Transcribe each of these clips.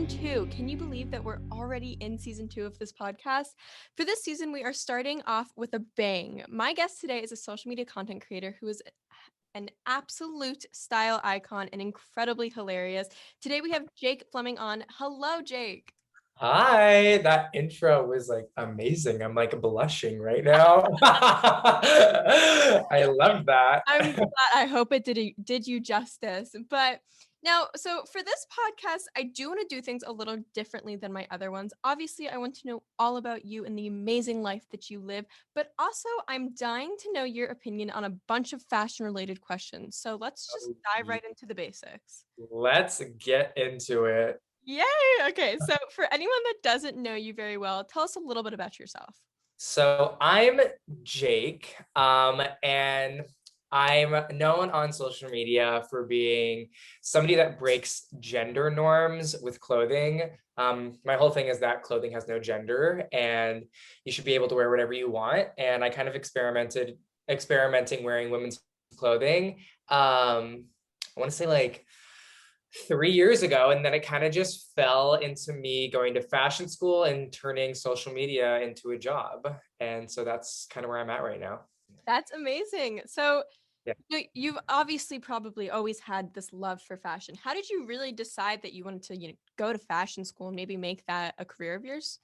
season 2. Can you believe that we're already in season 2 of this podcast? For this season, we are starting off with a bang. My guest today is a social media content creator who is an absolute style icon and incredibly hilarious. Today we have Jake Fleming on. Hello, Jake. Hi, that intro was like amazing. I'm like blushing right now. I love that. I'm glad. I hope it did you justice. But now, so for this podcast, I do want to do things a little differently than my other ones. Obviously, I want to know all about you and the amazing life that you live, but also I'm dying to know your opinion on a bunch of fashion related questions. So let's just dive right into the basics. Let's get into it. Yay! Okay, so for anyone that doesn't know you very well, tell us a little bit about yourself. So I'm Jake, and I'm known on social media for being somebody that breaks gender norms with clothing. My whole thing is that clothing has no gender and you should be able to wear whatever you want. And I kind of experimenting wearing women's clothing. I want to say like 3 years ago, and then it kind of just fell into me going to fashion school and turning social media into a job. And so that's kind of where I'm at right now. That's amazing. So Yeah. you've obviously probably always had this love for fashion. How did you really decide that you wanted to, go to fashion school and maybe make that a career of yours?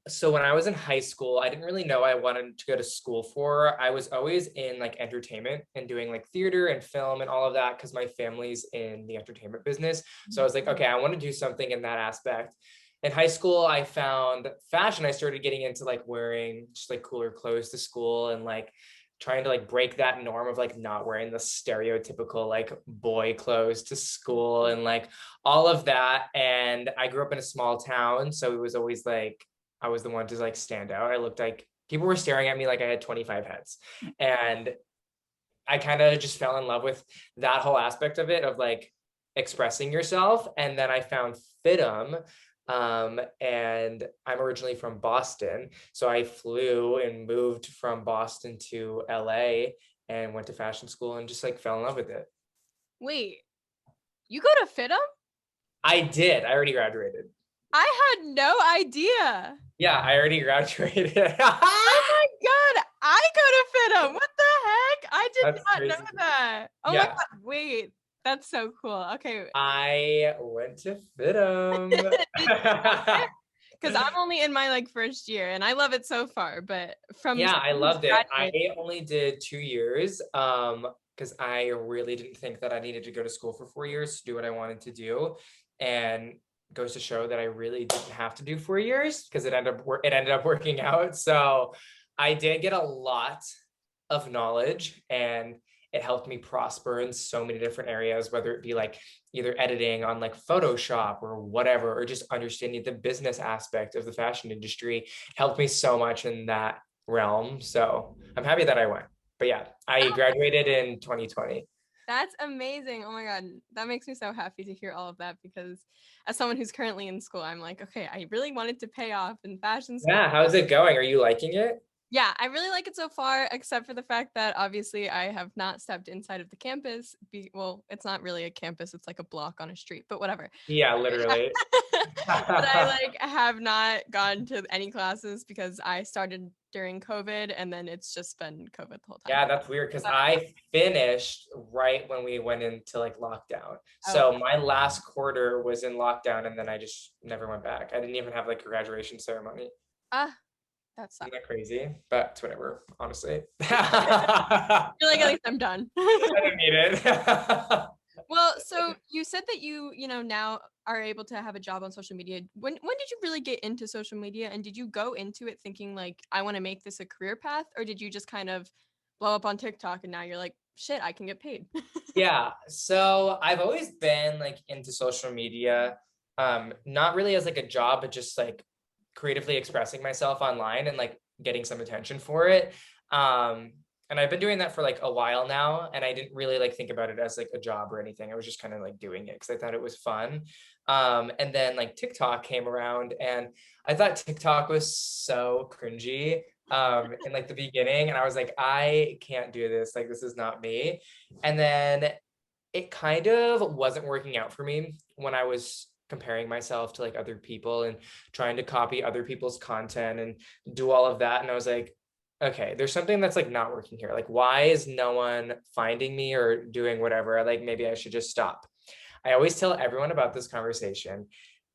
So when I was in high school, I didn't really know I wanted to go to school for. I was always in like entertainment and doing like theater and film and all of that because my family's in the entertainment business. So I was like, okay, I want to do something in that aspect. In high school, I found fashion. I started getting into like wearing just like cooler clothes to school and like trying to like break that norm of like not wearing the stereotypical like boy clothes to school and like all of that. And I grew up in a small town, so it was always like I was the one to like stand out. I looked like people were staring at me like I had 25 heads. And I kind of just fell in love with that whole aspect of it, of like expressing yourself. And then I found Fitum. And I'm originally from Boston. So I flew and moved from Boston to LA and went to fashion school and just like fell in love with it. Wait, you go to FITM? I did. I already graduated. I had no idea. Yeah, I already graduated. Oh my God, I go to FITM. What the heck? I did That's not crazy. know that. Oh my God, wait. That's so cool. Okay. I went to FITM. Because I'm only in my like first year and I love it so far, but from I loved it. I graduating. only did 2 years because I really didn't think that I needed to go to school for 4 years to do what I wanted to do. And goes to show that I really didn't have to do 4 years because it ended up working out. So I did get a lot of knowledge and it helped me prosper in so many different areas, whether it be like either editing on like Photoshop or whatever, or just understanding the business aspect of the fashion industry. It helped me so much in that realm. So I'm happy that I went. But yeah, I graduated in 2020. That's amazing. Oh my God. That makes me so happy to hear all of that because as someone who's currently in school, I'm like, okay, I really wanted to pay off in fashion school. Yeah, how's it going? Are you liking it? Yeah, I really like it so far, except for the fact that obviously I have not stepped inside of the campus. Well, it's not really a campus, it's like a block on a street, but whatever. Yeah, literally. But I like have not gone to any classes because I started during COVID and then it's just been COVID the whole time. Yeah, that's weird because I finished right when we went into like lockdown. So my last quarter was in lockdown and then I just never went back. I didn't even have like a graduation ceremony. That's Isn't that crazy? But it's whatever, honestly. I feel like at least I'm done. I don't need it. Well, so you said that now are able to have a job on social media. When did you really get into social media and did you go into it thinking like I want to make this a career path or did you just kind of blow up on TikTok and now you're like, shit, I can get paid? Yeah, so I've always been like into social media, not really as like a job, but just like creatively expressing myself online and like getting some attention for it. And I've been doing that for like a while now, and I didn't really like think about it as like a job or anything. I was just kind of like doing it because I thought it was fun. And then like TikTok came around, and I thought TikTok was so cringy in like the beginning, and I was like, I can't do this. Like this is not me. And then it kind of wasn't working out for me when I was comparing myself to like other people and trying to copy other people's content and do all of that. And I was like, okay, there's something that's like not working here. Like, why is no one finding me or doing whatever? Like, maybe I should just stop. I always tell everyone about this conversation.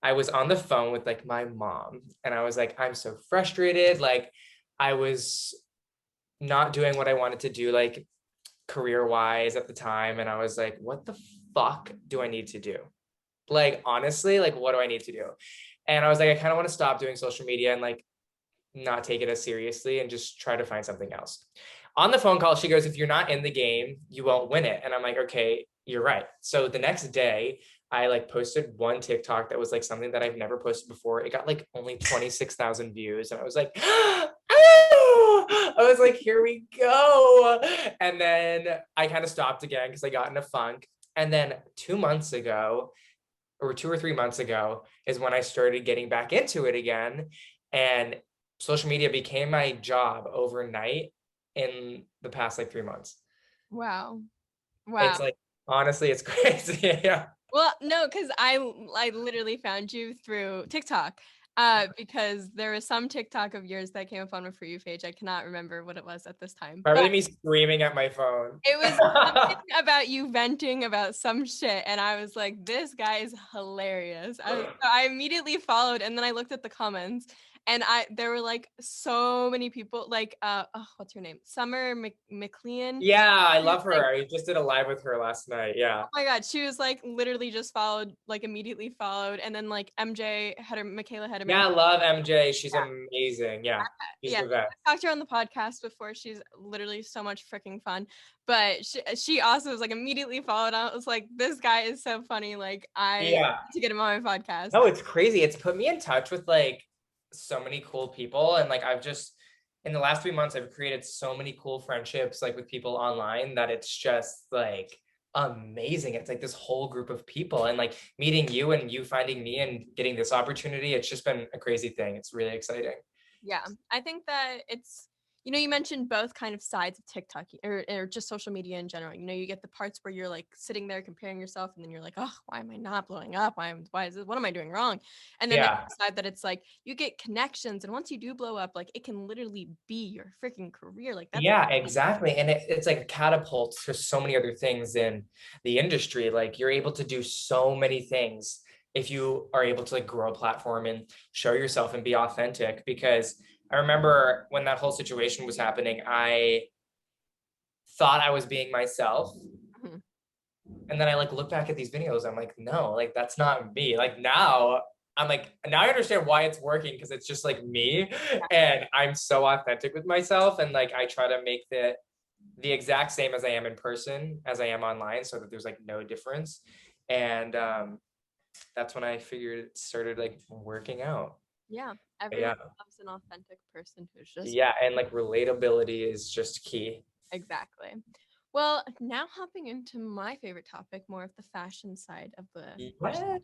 I was on the phone with like my mom and I was like, I'm so frustrated. Like, I was not doing what I wanted to do, like career wise at the time. And I was like, what the fuck do I need to do? Like, honestly, like, what do I need to do? And I was like, I kind of want to stop doing social media and like not take it as seriously and just try to find something else. On the phone call, she goes, if you're not in the game, you won't win it. And I'm like, okay, you're right. So the next day, I like posted one TikTok that was like something that I've never posted before. It got like only 26,000 views. And I was like, I was like, here we go. And then I kind of stopped again because I got in a funk. And then 2 months ago, or 2 or 3 months ago, is when I started getting back into it again. And social media became my job overnight in the past like 3 months. Wow. It's like, honestly, it's crazy. Yeah. Well, no, because I literally found you through TikTok. Because there was some TikTok of yours that came up on my For You page. I cannot remember what it was at this time. Probably me screaming at my phone. It was something about you venting about some shit, and I was like, this guy is hilarious. I immediately followed, and then I looked at the comments, and there were like so many people, like what's her name? Summer McLean. Yeah, I love Like, her. I just did a live with her last night. Yeah. oh my god, she was like literally just followed, like immediately followed, and then like Michaela had a Yeah, I love MJ. She's amazing. Yeah. She's yeah. the best. I talked to her on the podcast before. She's literally so much freaking fun. But she also was like immediately followed. I was like, this guy is so funny. Like, I need to get him on my podcast. No, it's crazy. It's put me in touch with like so many cool people. And like I've just in the last 3 months, I've created so many cool friendships like with people online that it's just like amazing. It's like this whole group of people, and like meeting you and you finding me and getting this opportunity. It's just been a crazy thing. It's really exciting. Yeah, I think that it's, you mentioned both kind of sides of TikTok or just social media in general. You get the parts where you're like sitting there comparing yourself, and then you're like, oh, why am I not blowing up? Why is this? What am I doing wrong? And then the side that it's like you get connections, and once you do blow up, like it can literally be your freaking career. Like that's exactly. And it's like catapults to so many other things in the industry. Like you're able to do so many things if you are able to like grow a platform and show yourself and be authentic. Because I remember when that whole situation was happening, I thought I was being myself. Mm-hmm. And then I like look back at these videos. I'm like, no, like that's not me. Like now I'm like, now I understand why it's working, because it's just like me and I'm so authentic with myself. And like, I try to make the exact same as I am in person as I am online, so that there's like no difference. And that's when I figured it started like working out. Yeah. Everyone loves an authentic person who's just and like relatability is just key. Exactly. Well, now hopping into my favorite topic, more of the fashion side of the question.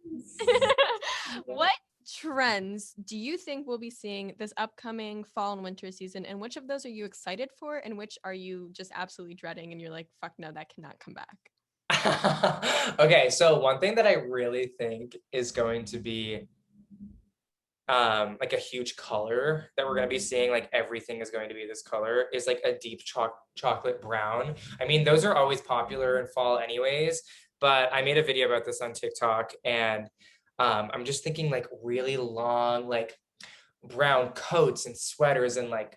What trends do you think we'll be seeing this upcoming fall and winter season, and which of those are you excited for, and which are you just absolutely dreading and you're like, fuck no, that cannot come back? Okay, so one thing that I really think is going to be like a huge color that we're going to be seeing, like everything is going to be this color, is like a deep chocolate brown. I mean, those are always popular in fall anyways, but I made a video about this on TikTok, and I'm just thinking like really long, like brown coats and sweaters and like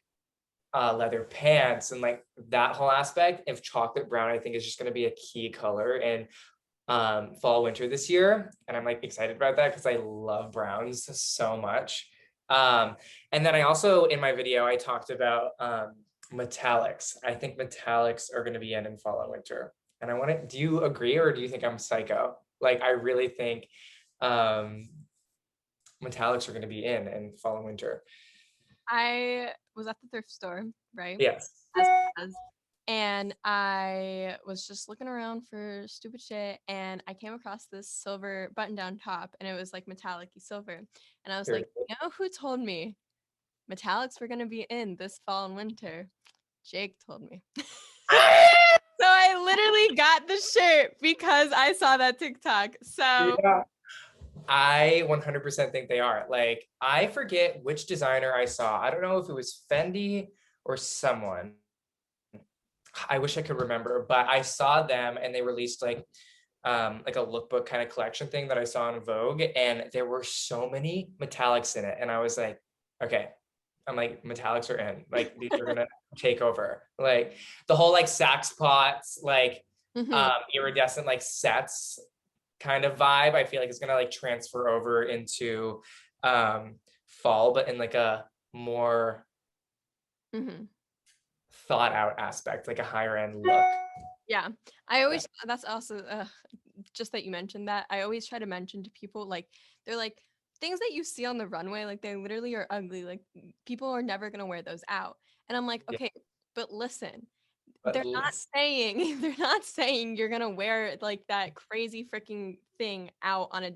leather pants, and like that whole aspect of chocolate brown, I think is just going to be a key color in fall winter this year. And I'm like excited about that because I love browns so much. And then I also, in my video, I talked about metallics. I think metallics are going to be in fall and winter. And I want to, do you agree, or do you think I'm psycho? Like, I really think metallics are going to be in fall and winter. I was at the thrift store, right? Yes. And I was just looking around for stupid shit, and I came across this silver button-down top, and it was like metallic-y silver. And I was like, you know who told me metallics were going to be in this fall and winter? Jake told me. So I literally got the shirt because I saw that TikTok. So I 100% think they are. Like, I forget which designer I saw. I don't know if it was Fendi or someone. I wish I could remember, but I saw them and they released like a lookbook kind of collection thing that I saw in Vogue, and there were so many metallics in it. And I was like, okay, I'm like, metallics are in. Like, these are gonna take over. Like the whole like sax pots, like iridescent like sets kind of vibe. I feel like it's gonna like transfer over into fall, but in like a more thought out aspect, like a higher end look. Yeah, I always, that's also just that you mentioned that. I always try to mention to people, like, they're like, things that you see on the runway, like they literally are ugly. Like people are never gonna wear those out. And I'm like, Yeah. okay, but listen, But they're not saying they're not saying you're gonna wear like that crazy freaking thing out on a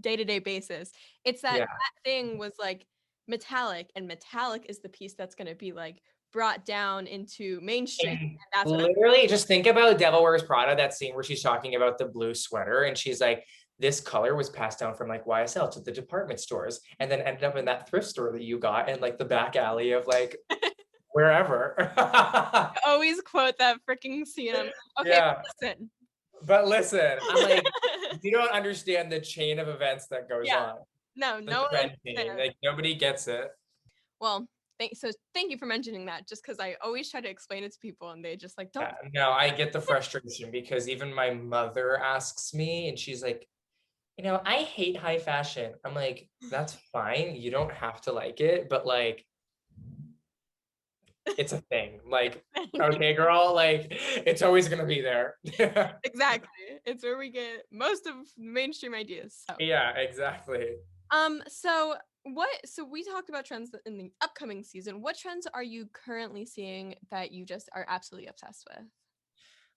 day-to-day basis. It's that yeah. that thing was like metallic, and metallic is the piece that's gonna be like brought down into mainstream. And And that's what I'm literally, just think about Devil Wears Prada, that scene where she's talking about the blue sweater, and she's like, this color was passed down from like YSL to the department stores, and then ended up in that thrift store that you got in like the back alley of like wherever. always quote that freaking scene. I'm like, okay, Yeah. listen. But listen, I'm like, you don't understand the chain of events that goes Yeah. on. No, The no one trend chain. understands. Like nobody gets it. Well, thank you for mentioning that, just because I always try to explain it to people and they just like don't. No, I get the frustration because even my mother asks me and she's like, I hate high fashion. I'm like, that's fine. You don't have to like it, but like, it's a thing. Like, okay, girl, like, it's always gonna be there. Exactly. It's where we get most of mainstream ideas. So Yeah, exactly. so we talked about trends in the upcoming season. What trends are you currently seeing that you just are absolutely obsessed with?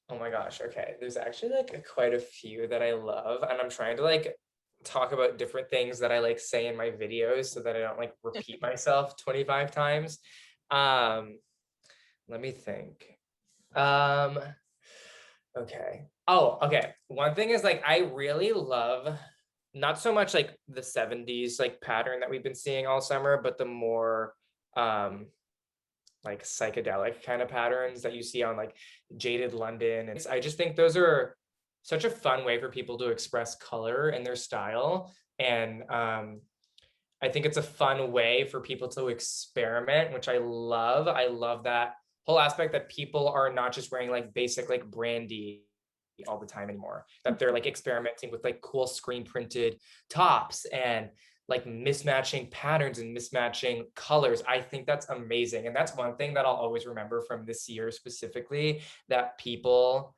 Oh my gosh. Okay. There's actually like quite a few that I love, and I'm trying to like talk about different things that I like say in my videos so that I don't like repeat myself 25 times. Um, let me think. Um, okay. Oh, okay. One thing is like I really love not so much like the 70s like pattern that we've been seeing all summer, but the more like psychedelic kind of patterns that you see on like Jaded London. And I just think those are such a fun way for people to express color in their style. And I think it's a fun way for people to experiment, which I love. I love that whole aspect that people are not just wearing like basic like brandy all the time anymore, that they're like experimenting with like cool screen printed tops and like mismatching patterns and mismatching colors. I think that's amazing. And that's one thing that I'll always remember from this year specifically, that people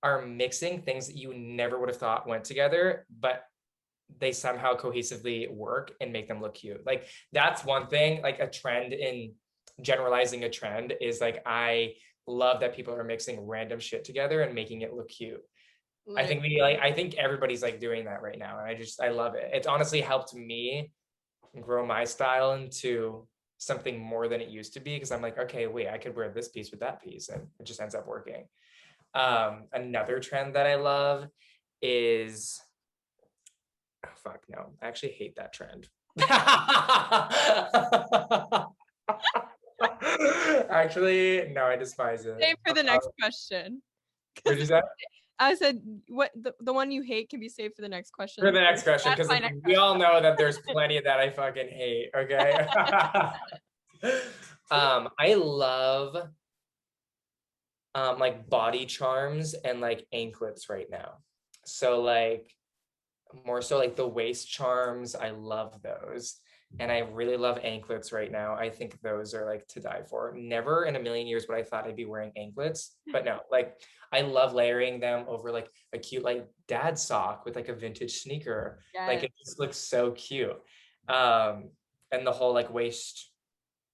are mixing things that you never would have thought went together, but they somehow cohesively work and make them look cute. Like that's one thing, like a trend in generalizing a trend is like, I love that people are mixing random shit together and making it look cute. I think everybody's like doing that right now. And I love it. It's honestly helped me grow my style into something more than it used to be. Cause I'm like, okay, wait, I could wear this piece with that piece. And it just ends up working. Another trend that I love is, oh, fuck no, I actually hate that trend. Actually, no, I despise it. Save for the next question. What did you say? I said what the one you hate can be saved for the next question. For the next question, That's because my next we question. all know that there's plenty that I fucking hate. Okay. I love like body charms and like anklets right now. So like more so like the waist charms, I love those. And I really love anklets right now. I think those are like to die for. Never in a million years would I thought I'd be wearing anklets, but no, like I love layering them over like a cute like dad sock with like a vintage sneaker. Like Yes. it just looks so cute. And the whole like waist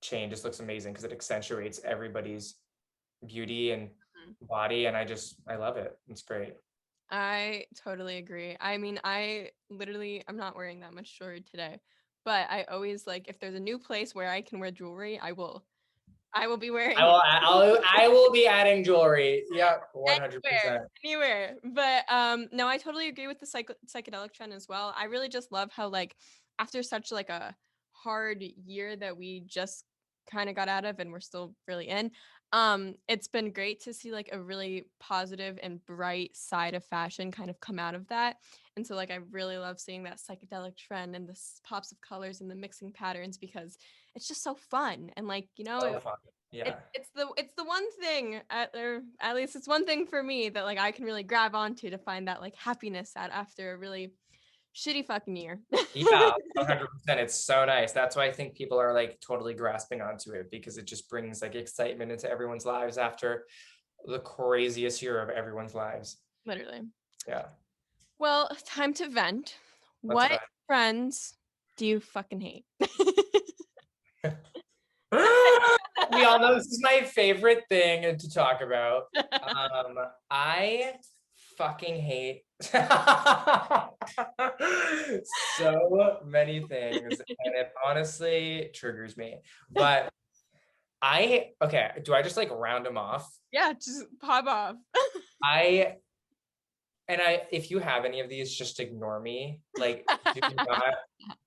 chain just looks amazing because it accentuates everybody's beauty and body. And I love it. It's great. I totally agree. I mean, I'm not wearing that much jewelry today, but I always like, if there's a new place where I can wear jewelry, I will I will be wearing I will be adding jewelry. Yeah, 100%. Anywhere. But no, I totally agree with the psychedelic trend as well. I really just love how like after such like a hard year that we just kind of got out of and we're still really in, it's been great to see like a really positive and bright side of fashion kind of come out of that. And so like I really love seeing that psychedelic trend and the pops of colors and the mixing patterns because it's just so fun. And like, So fun. Yeah. it's the one thing or at least it's one thing for me that like I can really grab onto to find that like happiness after a really shitty fucking year. Yeah, 100%. It's so nice. That's why I think people are like totally grasping onto it because it just brings like excitement into everyone's lives after the craziest year of everyone's lives. Literally. Yeah. Well, time to vent. Let's What vent. friends do you fucking hate? We all know this is my favorite thing to talk about. I fucking hate so many things, and it honestly triggers me. But okay, do I just like round them off? Yeah, just pop off. If you have any of these, just ignore me. Like, do not,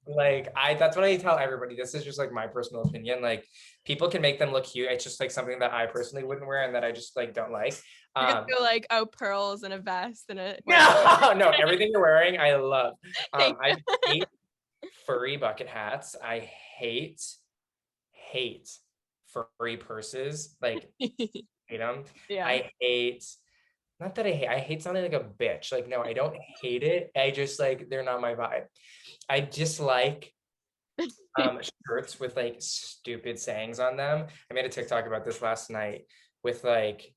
like, that's what I tell everybody. This is just like my personal opinion. Like, people can make them look cute. It's just like something that I personally wouldn't wear and that I just like don't like. You're gonna go like, oh, pearls and a vest and a no, everything you're wearing, I love. I hate furry bucket hats. I hate furry purses. Like, hate them. Yeah. I hate. Not that I hate sounding like a bitch. Like, no, I don't hate it. I just like, they're not my vibe. I dislike shirts with like stupid sayings on them. I made a TikTok about this last night with like,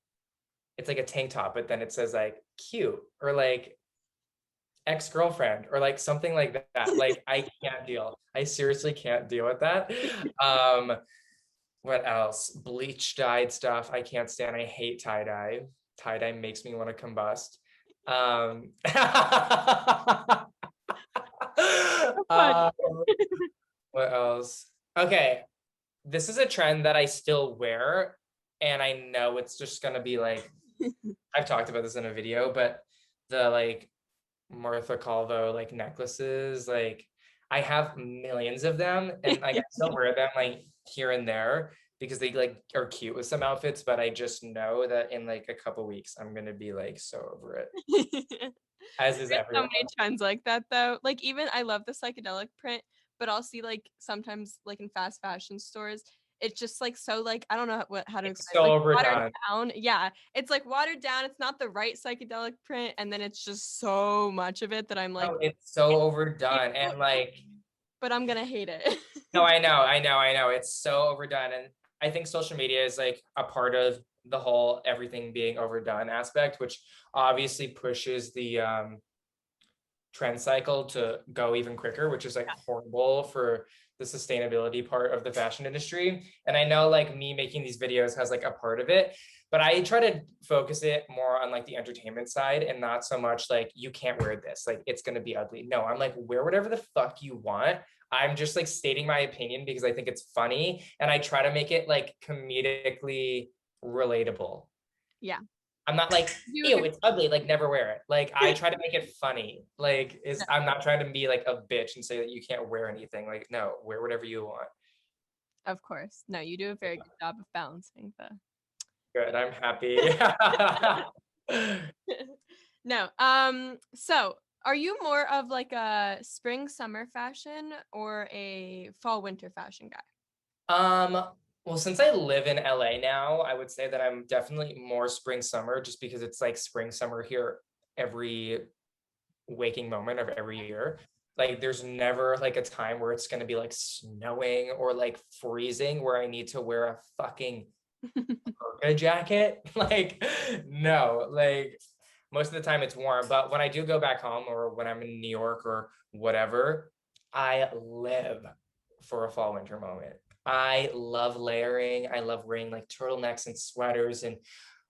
it's like a tank top, but then it says like cute or like ex-girlfriend or like something like that. Like, I can't deal. I seriously can't deal with that. What else? Bleach dyed stuff. I can't stand. I hate tie-dye. Tie-dye makes me want to combust. What else? Okay, this is a trend that I still wear, and I know it's just gonna be like, I've talked about this in a video, but the like Martha Calvo like necklaces, like I have millions of them, and like I still wear them like here and there because they like are cute with some outfits, but I just know that in like a couple weeks I'm gonna be like so over it. As is There's so everyone. many trends like that though. Like even I love the psychedelic print, but I'll see like sometimes like in fast fashion stores, it's just like so like I don't know how to explain So it. Like overdone. watered down. Yeah. It's like watered down. It's not the right psychedelic print. And then it's just so much of it that I'm like, Oh, it's so overdone. And like, but I'm gonna hate it. no, I know. It's so overdone. And I think social media is like a part of the whole everything being overdone aspect, which obviously pushes the trend cycle to go even quicker, which is like horrible for the sustainability part of the fashion industry. And I know like me making these videos has like a part of it, but I try to focus it more on like the entertainment side and not so much like you can't wear this, like it's going to be ugly. No, I'm like, wear whatever the fuck you want. I'm just like stating my opinion because I think it's funny and I try to make it like comedically relatable. Yeah. I'm not like, ew, it's ugly, like never wear it. Like I try to make it funny. Like I'm not trying to be like a bitch and say that you can't wear anything. Like, no, wear whatever you want. Of course. No, you do a very good job of balancing the Good, I'm happy. No. So are you more of like a spring summer fashion or a fall winter fashion guy? Well, since I live in LA now, I would say that I'm definitely more spring summer just because it's like spring summer here every waking moment of every year. Like there's never like a time where it's going to be like snowing or like freezing where I need to wear a fucking parka jacket. Like no, like most of the time it's warm, but when I do go back home or when I'm in New York or whatever, I live for a fall winter moment. I love layering. I love wearing like turtlenecks and sweaters and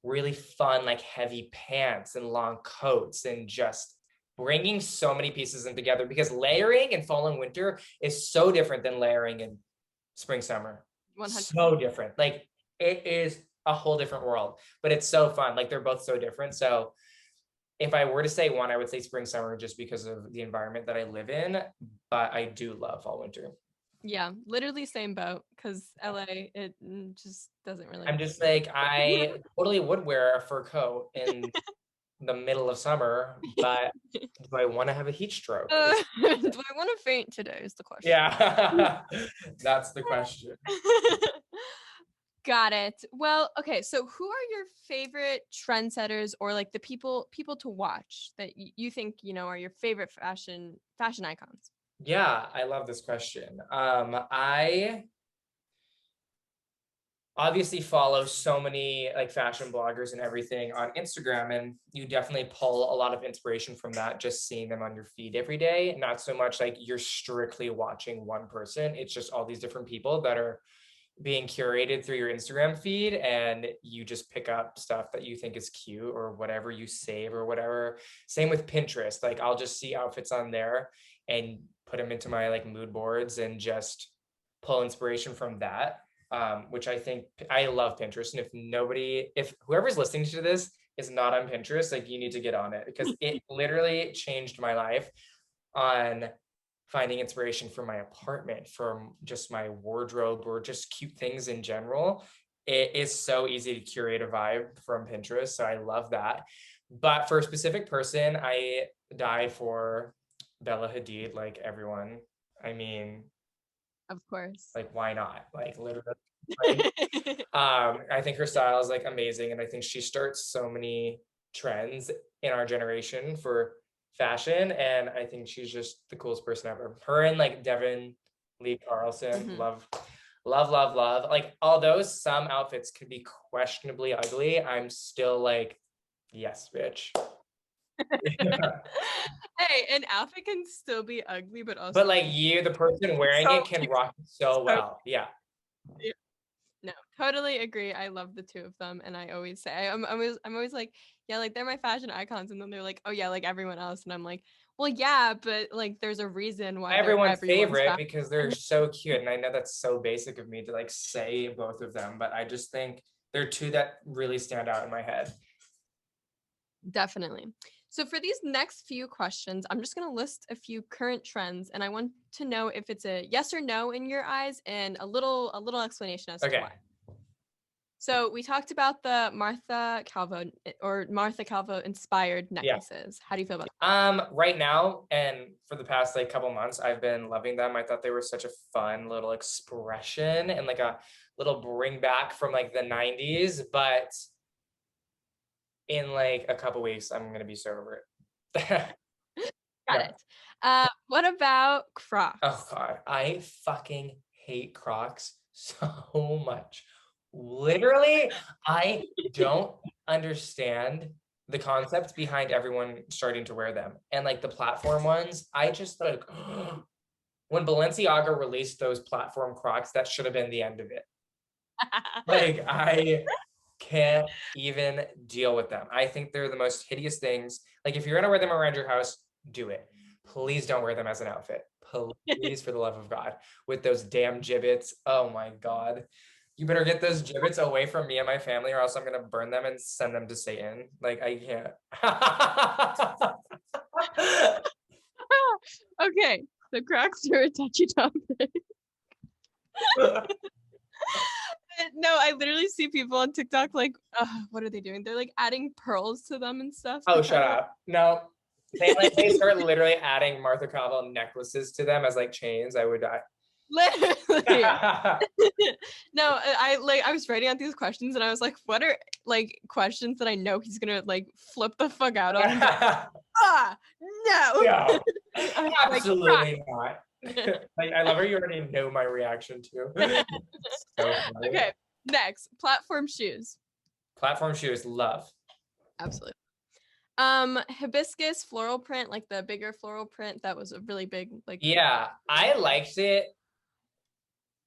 really fun, like heavy pants and long coats and just bringing so many pieces in together because layering in fall and winter is so different than layering in spring, summer. 100%. So different. Like it is a whole different world, but it's so fun. Like they're both so different. So if I were to say one, I would say spring, summer, just because of the environment that I live in, but I do love fall, winter. Yeah, literally same boat because LA, it just doesn't really. I'm just like, I totally would wear a fur coat in the middle of summer, but do I want to have a heat stroke? Do I want to faint today is the question. Yeah, that's the question. Got it. Well, okay. So who are your favorite trendsetters or like the people to watch that you think, are your favorite fashion icons? Yeah, I love this question. I obviously follow so many like fashion bloggers and everything on Instagram, and you definitely pull a lot of inspiration from that, just seeing them on your feed every day. Not so much like you're strictly watching one person. It's just all these different people that are being curated through your Instagram feed, and you just pick up stuff that you think is cute or whatever you save or whatever. Same with Pinterest. Like I'll just see outfits on there and put them into my like mood boards and just pull inspiration from that. Which I think I love Pinterest. And if whoever's listening to this is not on Pinterest, like you need to get on it because it literally changed my life on finding inspiration for my apartment, from just my wardrobe, or just cute things in general. It is so easy to curate a vibe from Pinterest. So I love that. But for a specific person, I die for Bella Hadid, like everyone. I mean, Of course. like, why not? Like literally. I think her style is like amazing. And I think she starts so many trends in our generation for fashion, and I think she's just the coolest person ever. Her and like Devin Lee Carlson, love, love, love, love. Like although some outfits could be questionably ugly, I'm still like, yes, bitch. Hey, an outfit can still be ugly, but also like you, the person wearing it, can rock it so well. Yeah. No, totally agree. I love the two of them, and I always say I'm always like, yeah, like they're my fashion icons, and then they're like, oh yeah, like everyone else, and I'm like, well, yeah, but like there's a reason why everyone's they're favorite because they're so cute, and I know that's so basic of me to like say both of them, but I just think they're two that really stand out in my head. Definitely. So for these next few questions, I'm just going to list a few current trends, and I want to know if it's a yes or no in your eyes, and a little explanation as to why. So we talked about the Martha Calvo inspired necklaces. Yeah. How do you feel about that? Right now, and for the past like couple months, I've been loving them. I thought they were such a fun little expression and like a little bring back from like the 90s, but in like a couple weeks, I'm gonna be so over it. Got it. What about Crocs? Oh God, I fucking hate Crocs so much. Literally, I don't understand the concept behind everyone starting to wear them. And like the platform ones, I just like, when Balenciaga released those platform Crocs, that should have been the end of it. Like I can't even deal with them. I think they're the most hideous things. Like if you're gonna wear them around your house, do it. Please don't wear them as an outfit. Please, for the love of God, with those damn gibbets. Oh my God. You better get those gibbets away from me and my family, or else I'm gonna burn them and send them to Satan. Like I can't. Okay, the Crocs are a touchy topic. No, I literally see people on TikTok like, what are they doing? They're like adding pearls to them and stuff. Oh, shut up. No. They start literally adding Martha Calvo necklaces to them as like chains. I would die. Literally. No, I was writing out these questions and I was like, what are like questions that I know he's gonna like flip the fuck out on? No. Absolutely not. Like I love how you already know my reaction to. So okay, next, platform shoes. Platform shoes, love. Absolutely. Hibiscus floral print, like the bigger floral print, that was a really big like. Yeah, I liked it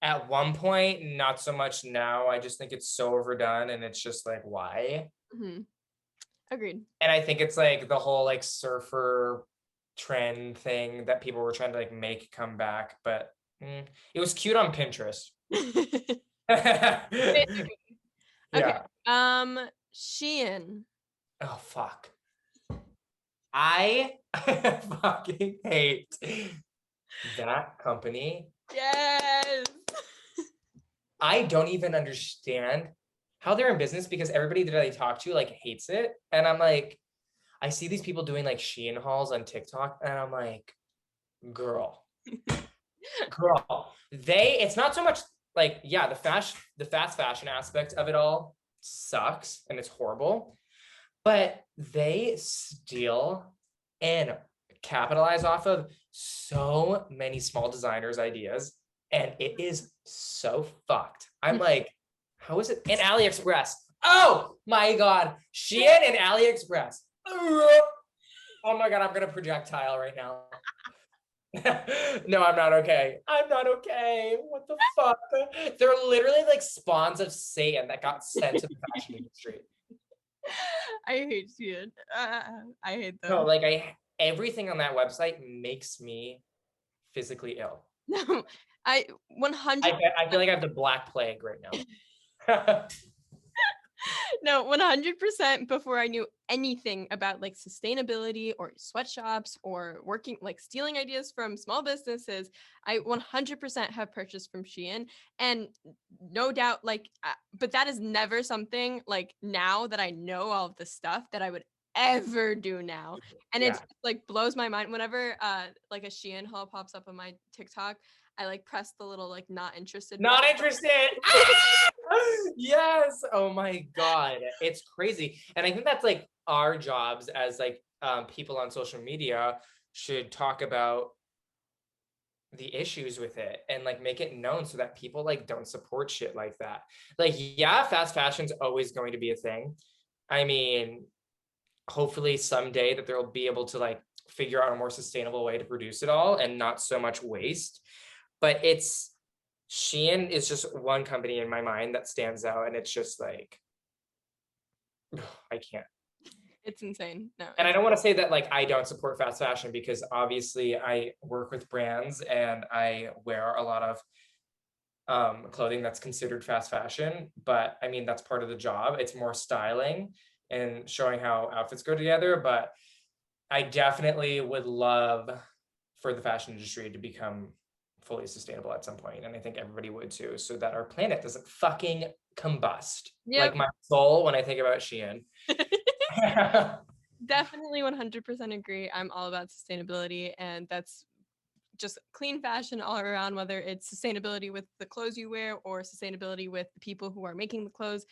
at one point, not so much now. I just think it's so overdone, and it's just like, why? Agreed. And I think it's like the whole like surfer trend thing that people were trying to like make come back, but it was cute on Pinterest. Okay. Yeah. Shein. Oh, fuck. I fucking hate that company. Yes. I don't even understand how they're in business because everybody that I talk to like hates it. And I'm like, I see these people doing like Shein hauls on TikTok and I'm like, girl, it's not so much like, yeah, the fast fashion aspect of it all sucks and it's horrible, but they steal and capitalize off of so many small designers' ideas, and it is so fucked. I'm like, how is it? And AliExpress. Oh my God. Shein and AliExpress. Oh my God, I'm gonna projectile right now. No, I'm not okay. I'm not okay. What the fuck? They're literally like spawns of Satan that got sent to the fashion industry. I hate Shein. I hate them. No, like everything on that website makes me physically ill. No, I 100. I feel like I have the Black Plague right now. No, 100% before I knew anything about like sustainability or sweatshops or working like stealing ideas from small businesses, I 100% have purchased from Shein. And no doubt, like, but that is never something like now that I know all of the stuff that I would ever do now. And Yeah. it like blows my mind whenever like a Shein haul pops up on my TikTok. I like press the little like not interested Not button. interested. Yes. Oh my God. It's crazy. And I think that's like our jobs as like people on social media should talk about the issues with it and like make it known so that people like don't support shit like that. Like, yeah, fast fashion's always going to be a thing. I mean, hopefully someday that they'll be able to like figure out a more sustainable way to produce it all and not so much waste. But Shein is just one company in my mind that stands out, and it's just like I can't. It's insane. No. And I don't want to say that like I don't support fast fashion because obviously I work with brands and I wear a lot of clothing that's considered fast fashion, but I mean that's part of the job. It's more styling and showing how outfits go together, but I definitely would love for the fashion industry to become fully sustainable at some point, and I think everybody would too, so that our planet doesn't fucking combust. Yep. Like my soul when I think about Shein. Definitely 100% agree. I'm all about sustainability, and that's just clean fashion all around, whether it's sustainability with the clothes you wear or sustainability with the people who are making the clothes,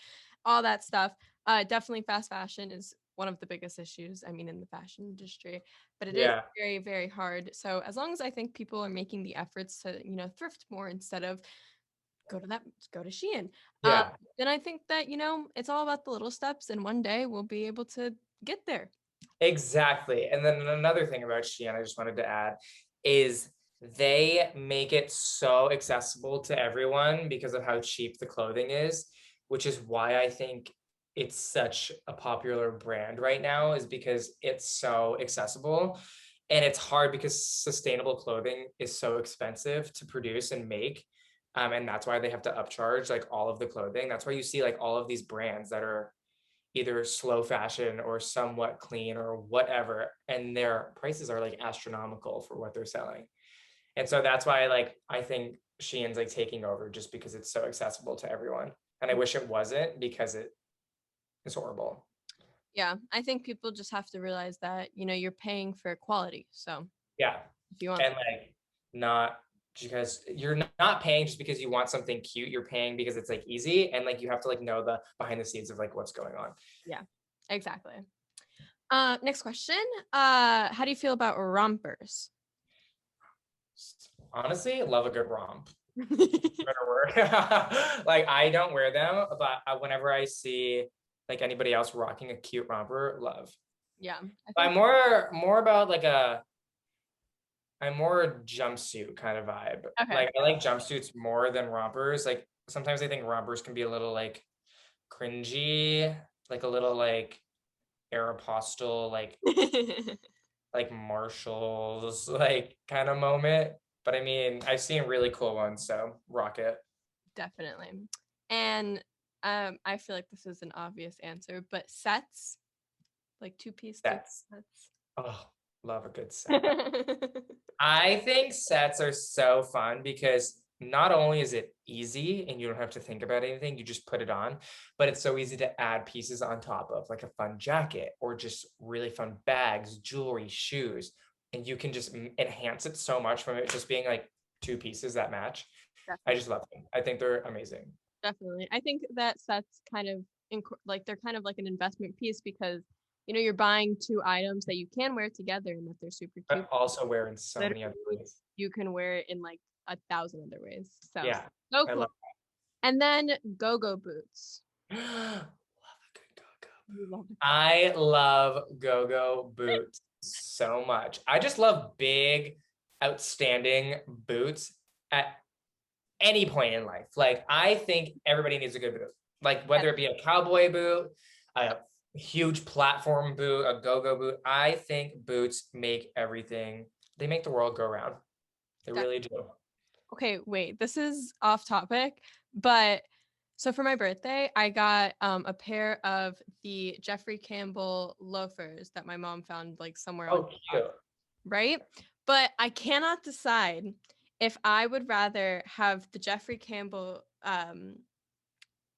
all that stuff. Definitely fast fashion is one of the biggest issues, I mean, in the fashion industry, but it is Yeah. very, very hard. So as long as I think people are making the efforts to, thrift more instead of go to Shein, Yeah. then I think that, it's all about the little steps, and one day we'll be able to get there. Exactly. And then another thing about Shein I just wanted to add is they make it so accessible to everyone because of how cheap the clothing is, which is why I think it's such a popular brand right now, is because it's so accessible. And it's hard because sustainable clothing is so expensive to produce and make. And that's why they have to upcharge like all of the clothing. That's why you see like all of these brands that are either slow fashion or somewhat clean or whatever, and their prices are like astronomical for what they're selling. And so that's why like I think Shein's like taking over just because it's so accessible to everyone. And I wish it wasn't because it is horrible. Yeah, I think people just have to realize that, you're paying for quality. So Yeah. if you want, And like not because you're not paying just because you want something cute, you're paying because it's like easy, and like you have to like know the behind the scenes of like what's going on. yeah, exactly. Next question. How do you feel about rompers? Honestly, love a good romp. Better work. Like I don't wear them, but whenever I see like anybody else rocking a cute romper, love. Yeah, I'm more about like I'm more a jumpsuit kind of vibe. okay. Like I like jumpsuits more than rompers. Like sometimes I think rompers can be a little like cringy, like a little like Aeropostale, like Marshalls, like kind of moment. But I mean, I've seen really cool ones, so rock it. Definitely. And I feel like this is an obvious answer, but sets, like two-piece Sets. sets. Oh, love a good set. I think sets are so fun because not only is it easy and you don't have to think about anything, you just put it on, but it's so easy to add pieces on top of, like a fun jacket or just really fun bags, jewelry, shoes. And you can just enhance it so much from it just being like two pieces that match. I Definitely. just love them. I think they're amazing. Definitely. I think that sets kind of like they're kind of like an investment piece because you're buying two items that you can wear together and that they're super cute. But also wear in so many other Literally, ways. you can wear it in like 1,000 other ways. So Yeah, so I cool. love And then go-go boots. that. Love a good go-go. You love it. I love go-go boots so much. I just love big, outstanding boots at any point in life. Like, I think everybody needs a good boot. Like, whether it be a cowboy boot, a huge platform boot, a go-go boot. I think boots make everything. They make the world go round. They really do. Okay, wait, this is off topic, but so for my birthday, I got a pair of the Jeffrey Campbell loafers that my mom found like somewhere on Oh, cute. right? But I cannot decide if I would rather have the Jeffrey Campbell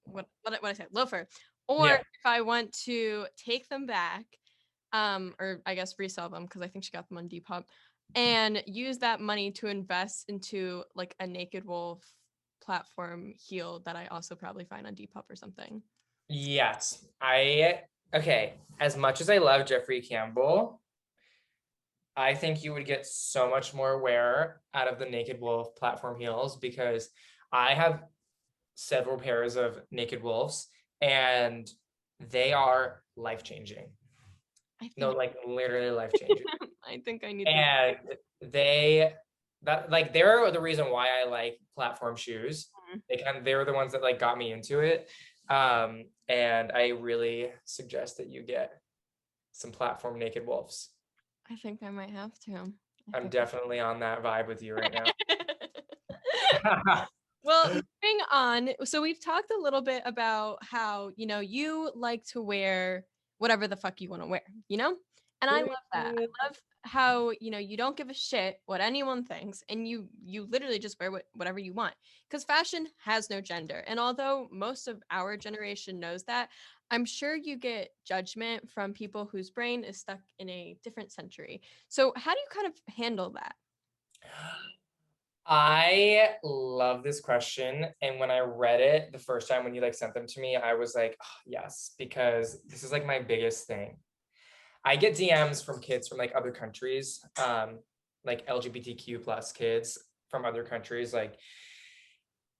what I said loafer, or Yeah. if I want to take them back, or I guess resell them because I think she got them on Depop, and use that money to invest into like a Naked Wolf platform heel that I also probably find on Depop or something. Yes. Okay. As much as I love Jeffrey Campbell, I think you would get so much more wear out of the Naked Wolf platform heels because I have several pairs of Naked Wolves and they are life changing. I No, think like literally life changing. I think I need to. And they're the reason why I like platform shoes. They were the ones that like got me into it. And I really suggest that you get some platform Naked Wolves. I think I might have to. I'm definitely on that vibe with you right now. Well, moving on. So we've talked a little bit about how, you like to wear whatever the fuck you want to wear, And I love that. I love how, you don't give a shit what anyone thinks and you literally just wear whatever you want. Because fashion has no gender. And although most of our generation knows that, I'm sure you get judgment from people whose brain is stuck in a different century. So how do you kind of handle that? I love this question. And when I read it the first time when you like sent them to me, I was like, oh, yes, because this is like my biggest thing. I get DMs from kids from like other countries, like LGBTQ plus kids from other countries, like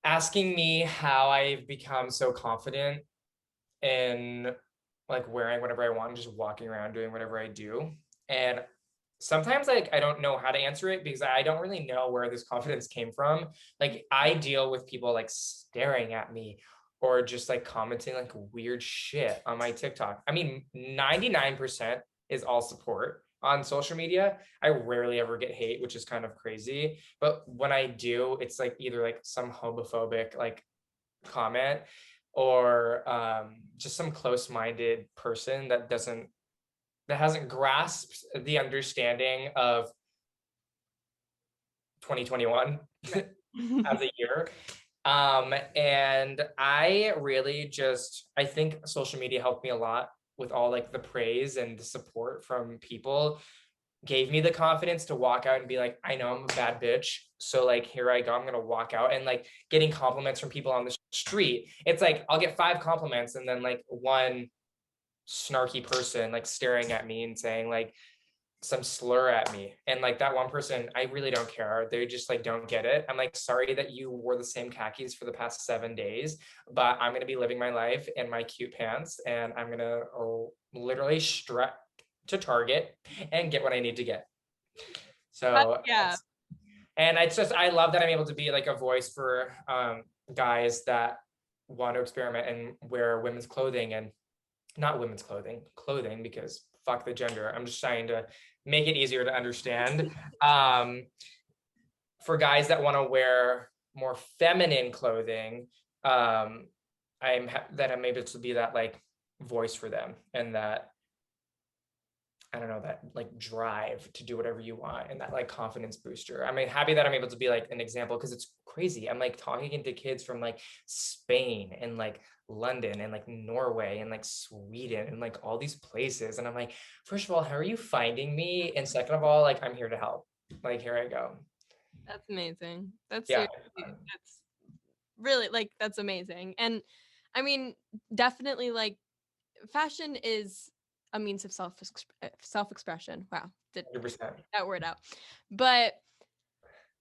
asking me how I've become so confident in like wearing whatever I want, just walking around doing whatever I do. And sometimes like I don't know how to answer it because I don't really know where this confidence came from. Like I deal with people like staring at me or just like commenting like weird shit on my TikTok. I mean, 99% is all support on social media. I rarely ever get hate, which is kind of crazy. But when I do, it's like either like some homophobic like comment or just some close-minded person that hasn't grasped the understanding of 2021 as a year. And I think social media helped me a lot with all like the praise and the support from people, gave me the confidence to walk out and be like, I know I'm a bad bitch. So like, here I go. I'm going to walk out and like getting compliments from people on the street. It's like, I'll get 5 compliments and then like one snarky person like staring at me and saying like some slur at me. And like that one person, I really don't care. They just like don't get it. I'm like, sorry that you wore the same khakis for the past 7 days, but I'm going to be living my life in my cute pants and I'm going to literally strut to Target and get what I need to get. So Yeah. and it's just, I love that I'm able to be like a voice for guys that want to experiment and wear women's clothing and not women's clothing because fuck the gender. I'm just trying to make it easier to understand. For guys that want to wear more feminine clothing, I that I'm able to be that like voice for them, and that, I don't know, that like drive to do whatever you want, and that like confidence booster. I'm happy that I'm able to be like an example, because it's crazy. I'm like talking to kids from like Spain and like London and like Norway and like Sweden and like all these places. And I'm like, first of all, how are you finding me? And second of all, like, I'm here to help. Like, here I go. That's amazing. That's Yeah. seriously, that's really like, that's amazing. And I mean, definitely like fashion is a means of self-expression. Wow, did 100%. that word out. But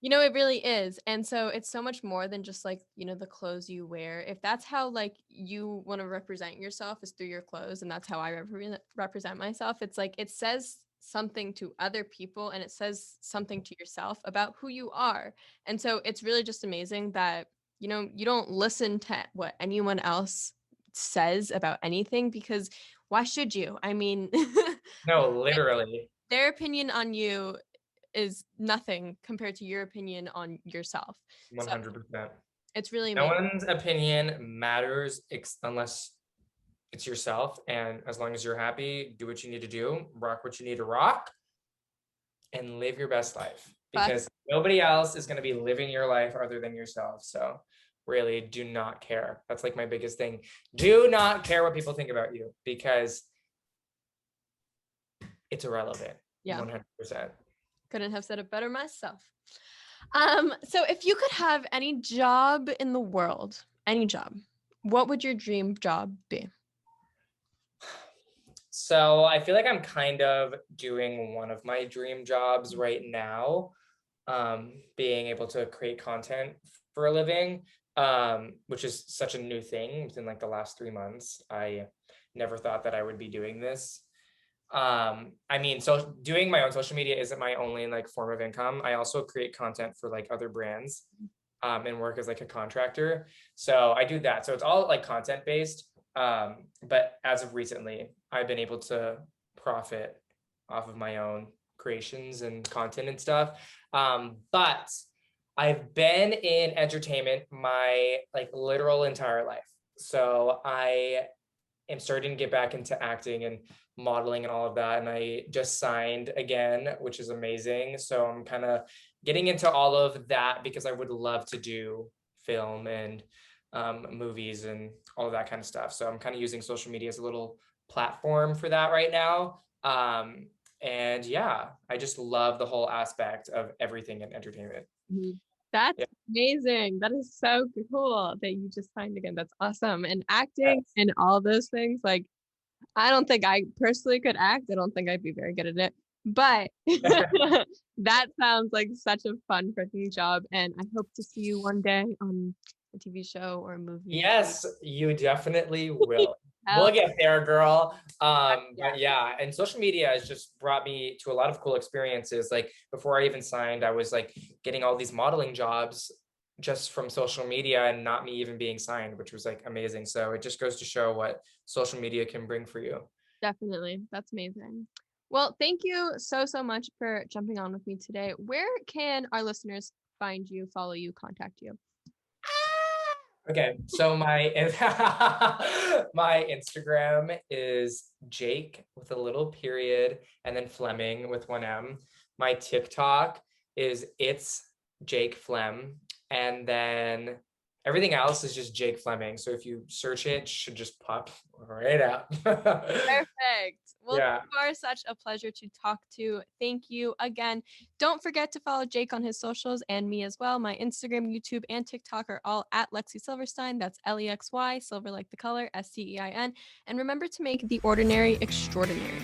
you know, it really is. And so it's so much more than just like, you know, the clothes you wear. If that's how like you want to represent yourself is through your clothes, and that's how I represent myself, it's like it says something to other people and it says something to yourself about who you are. And so it's really just amazing that, you know, you don't listen to what anyone else says about anything, because why should you? I mean, No, literally. their opinion on you is nothing compared to your opinion on yourself. So 100%. it's really No amazing. one's opinion matters unless it's yourself. And as long as you're happy, do what you need to do, rock what you need to rock, and live your best life, But because nobody else is going to be living your life other than yourself. So really do not care. That's like my biggest thing. Do not care what people think about you, because it's irrelevant. yeah, 100%. couldn't have said it better myself. So if you could have any job in the world, any job, what would your dream job be? So I feel like I'm kind of doing one of my dream jobs right now, being able to create content for a living, which is such a new thing within like the last 3 months. I never thought that I would be doing this. I mean, so doing my own social media isn't my only like form of income. I also create content for like other brands, and work as like a contractor. So I do that. So it's all like content based. But as of recently, I've been able to profit off of my own creations and content and stuff. But I've been in entertainment my like literal entire life. So I am starting to get back into acting and modeling and all of that. And I just signed again, which is amazing. So I'm kind of getting into all of that, because I would love to do film and movies and all of that kind of stuff. So I'm kind of using social media as a little platform for that right now. And yeah, I just love the whole aspect of everything in entertainment. That's Yeah. amazing. That is so cool that you just signed again. That's awesome. And acting Yes. and all those things, like, I don't think I personally could act. I don't think I'd be very good at it. But that sounds like such a fun freaking job. And I hope to see you one day on a TV show or a movie. Yes, you definitely will. Hell We'll get there, girl. yeah. But yeah, and social media has just brought me to a lot of cool experiences. Like before I even signed, I was like getting all these modeling jobs just from social media, and not me even being signed, which was like amazing. So it just goes to show what social media can bring for you. Definitely. That's amazing. Well, thank you so, so much for jumping on with me today. Where can our listeners find you, follow you, contact you? Okay, so my my Instagram is Jake with a little period and then Fleming with one M. My TikTok is it's Jake Flem, and then everything else is just Jake Fleming. So if you search it should just pop right up. Perfect. Well, Yeah. you are such a pleasure to talk to. Thank you again. Don't forget to follow Jake on his socials and me as well. My Instagram, YouTube, and TikTok are all at Lexy Silverstein. That's Lexy, silver like the color, Stein. And remember to make the ordinary extraordinary.